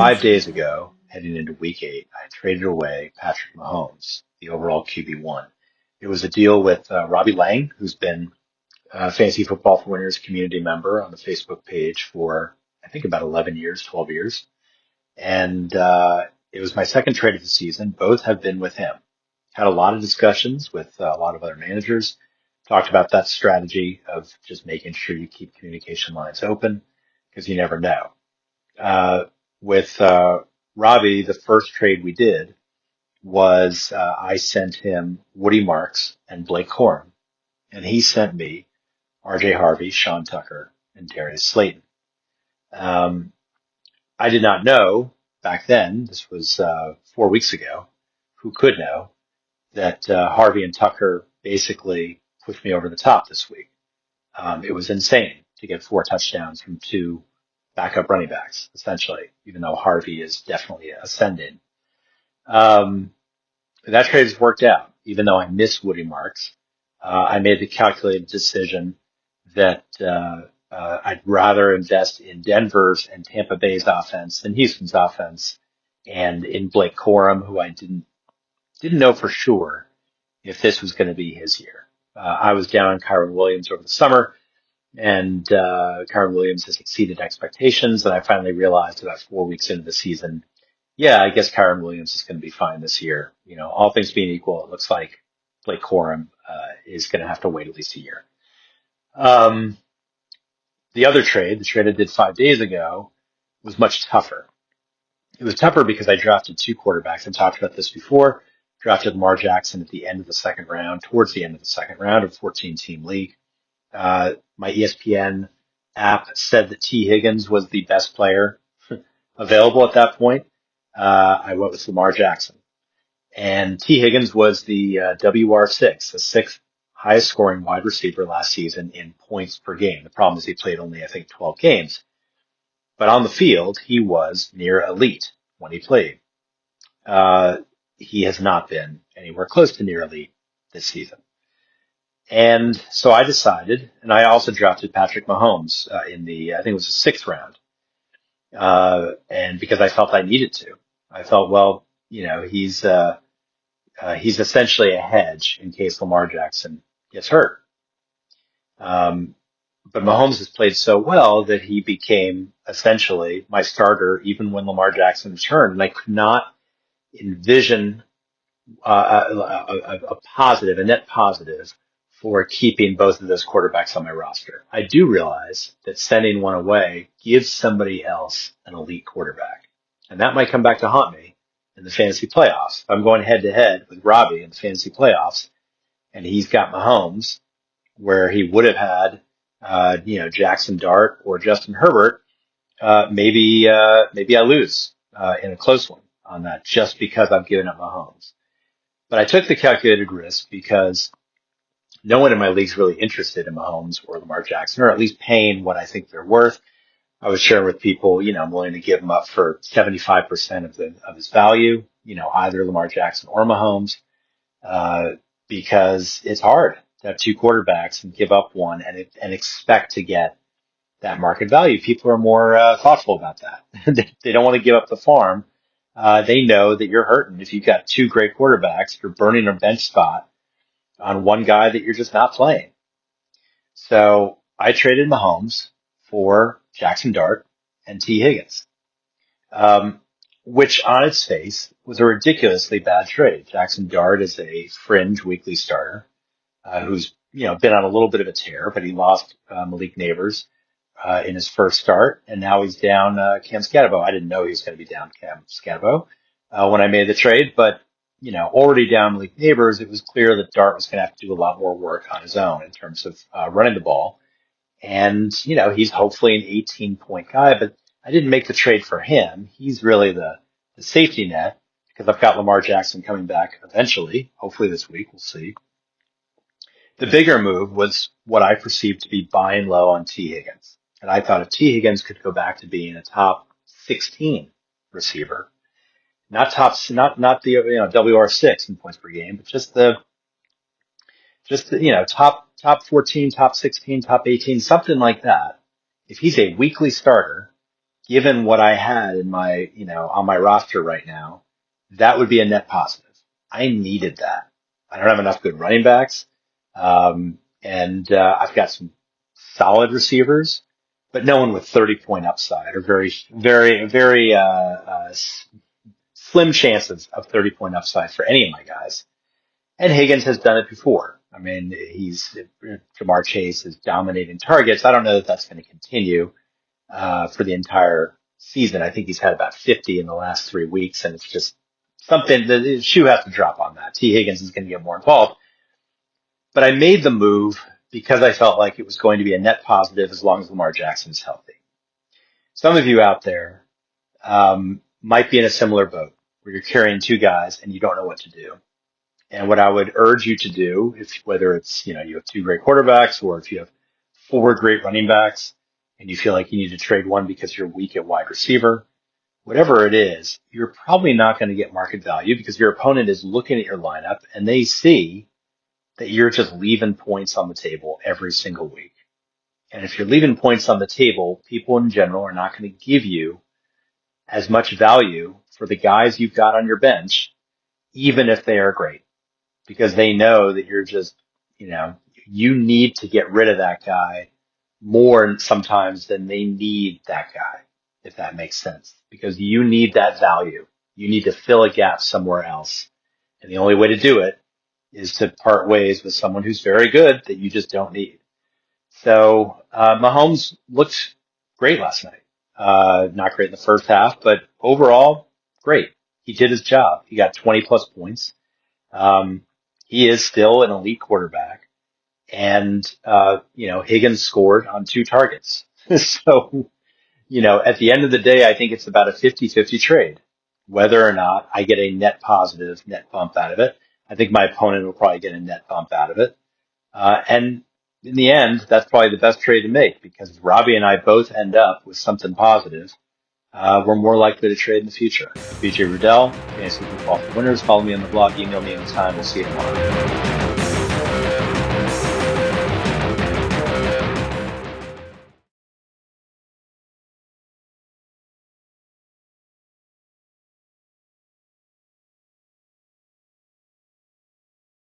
5 days ago, heading into week 8, I traded away Patrick Mahomes, the overall QB1. It was a deal with Robbie Lang, who's been a Fantasy Football for Winners community member on the Facebook page for, I think, about 11 years, 12 years. And it was my second trade of the season. Both have been with him. Had a lot of discussions with a lot of other managers. Talked about that strategy of just making sure you keep communication lines open because you never know. With Robbie, the first trade we did was I sent him Woody Marks and Blake Corum, and he sent me R.J. Harvey, Sean Tucker, and Darius Slayton. I did not know back then, this was 4 weeks ago, who could know, that Harvey and Tucker basically pushed me over the top this week. It was insane to get 4 touchdowns from 2 backup running backs, essentially, even though Harvey is definitely ascending. That trade has worked out, even though I miss Woody Marks. I made the calculated decision that I'd rather invest in Denver's and Tampa Bay's offense than Houston's offense, and in Blake Corum, who I didn't know for sure if this was going to be his year. I was down on Kyron Williams over the summer, and Kyron Williams has exceeded expectations, and I finally realized about 4 weeks into the season, yeah, I guess Kyron Williams is going to be fine this year. You know, all things being equal, it looks like Blake Corum is going to have to wait at least a year. The other trade, the trade I did 5 days ago, was much tougher. It was tougher because I drafted 2 quarterbacks. I talked about this before. Drafted Lamar Jackson at the end of the second round, towards the end of the second round of a 14-team league. My ESPN app said that T. Higgins was the best player available at that point. I went with Lamar Jackson. And T. Higgins was the WR6, the 6th highest scoring wide receiver last season in points per game. The problem is he played only, I think, 12 games. But on the field, he was near elite when he played. He has not been anywhere close to near elite this season. And so I decided, and I also drafted Patrick Mahomes in the, I think it was the 6th round. And because I felt I needed to. I felt, well, you know, he's essentially a hedge in case Lamar Jackson gets hurt. But Mahomes has played so well that he became essentially my starter even when Lamar Jackson returned. And I could not envision a net positive for keeping both of those quarterbacks on my roster. I do realize that sending one away gives somebody else an elite quarterback. And that might come back to haunt me in the fantasy playoffs. If I'm going head to head with Robbie in the fantasy playoffs and he's got Mahomes where he would have had, Jackson Dart or Justin Herbert, maybe I lose, in a close one on that just because I've given up Mahomes. But I took the calculated risk because no one in my league is really interested in Mahomes or Lamar Jackson, or at least paying what I think they're worth. I was sharing with people, I'm willing to give him up for 75% of his value, either Lamar Jackson or Mahomes, because it's hard to have 2 quarterbacks and give up one and expect to get that market value. People are more thoughtful about that. They don't want to give up the farm. They know that you're hurting. If you've got 2 great quarterbacks, you're burning a bench spot on one guy that you're just not playing. So I traded Mahomes for Jackson Dart and T. Higgins, which on its face was a ridiculously bad trade. Jackson Dart is a fringe weekly starter who's been on a little bit of a tear, but he lost Malik Neighbors in his first start, and now he's down Cam Scatterbo. I didn't know he was going to be down Cam Scatterbo when I made the trade, but already down Malik Neighbors, it was clear that Dart was going to have to do a lot more work on his own in terms of running the ball. And, he's hopefully an 18-point guy, but I didn't make the trade for him. He's really the safety net because I've got Lamar Jackson coming back eventually, hopefully this week. We'll see. The bigger move was what I perceived to be buying low on T. Higgins. And I thought if T. Higgins could go back to being a top 16 receiver, not the WR6 in points per game, but just the top 14, top 16, top 18, something like that. If he's a weekly starter, given what I had in my, on my roster right now, that would be a net positive. I needed that. I don't have enough good running backs. And I've got some solid receivers, but no one with 30-point upside or very, very, very, slim chances of 30-point upside for any of my guys. And Higgins has done it before. I mean, Jamar Chase is dominating targets. I don't know that that's going to continue for the entire season. I think he's had about 50 in the last 3 weeks, and it's just something the shoe has to drop on that. T. Higgins is going to get more involved. But I made the move because I felt like it was going to be a net positive as long as Lamar Jackson is healthy. Some of you out there might be in a similar boat where you're carrying two guys and you don't know what to do. And what I would urge you to do, whether it's, you have two great quarterbacks or if you have four great running backs and you feel like you need to trade one because you're weak at wide receiver, whatever it is, you're probably not going to get market value because your opponent is looking at your lineup and they see that you're just leaving points on the table every single week. And if you're leaving points on the table, people in general are not going to give you as much value for the guys you've got on your bench, even if they are great, because they know that you're just, you need to get rid of that guy more sometimes than they need that guy, if that makes sense, because you need that value. You need to fill a gap somewhere else. And the only way to do it is to part ways with someone who's very good that you just don't need. So, Mahomes looked great last night. Not great in the first half, but overall, great. He did his job. He got 20 plus points. He is still an elite quarterback. And, Higgins scored on 2 targets. So, at the end of the day, I think it's about a 50-50 trade, whether or not I get a net positive, net bump out of it. I think my opponent will probably get a net bump out of it. And in the end, that's probably the best trade to make because if Robbie and I both end up with something positive, we're more likely to trade in the future. BJ Rudell, Fantasy Football for Winners. Follow me on the blog, email me anytime. We'll see you tomorrow.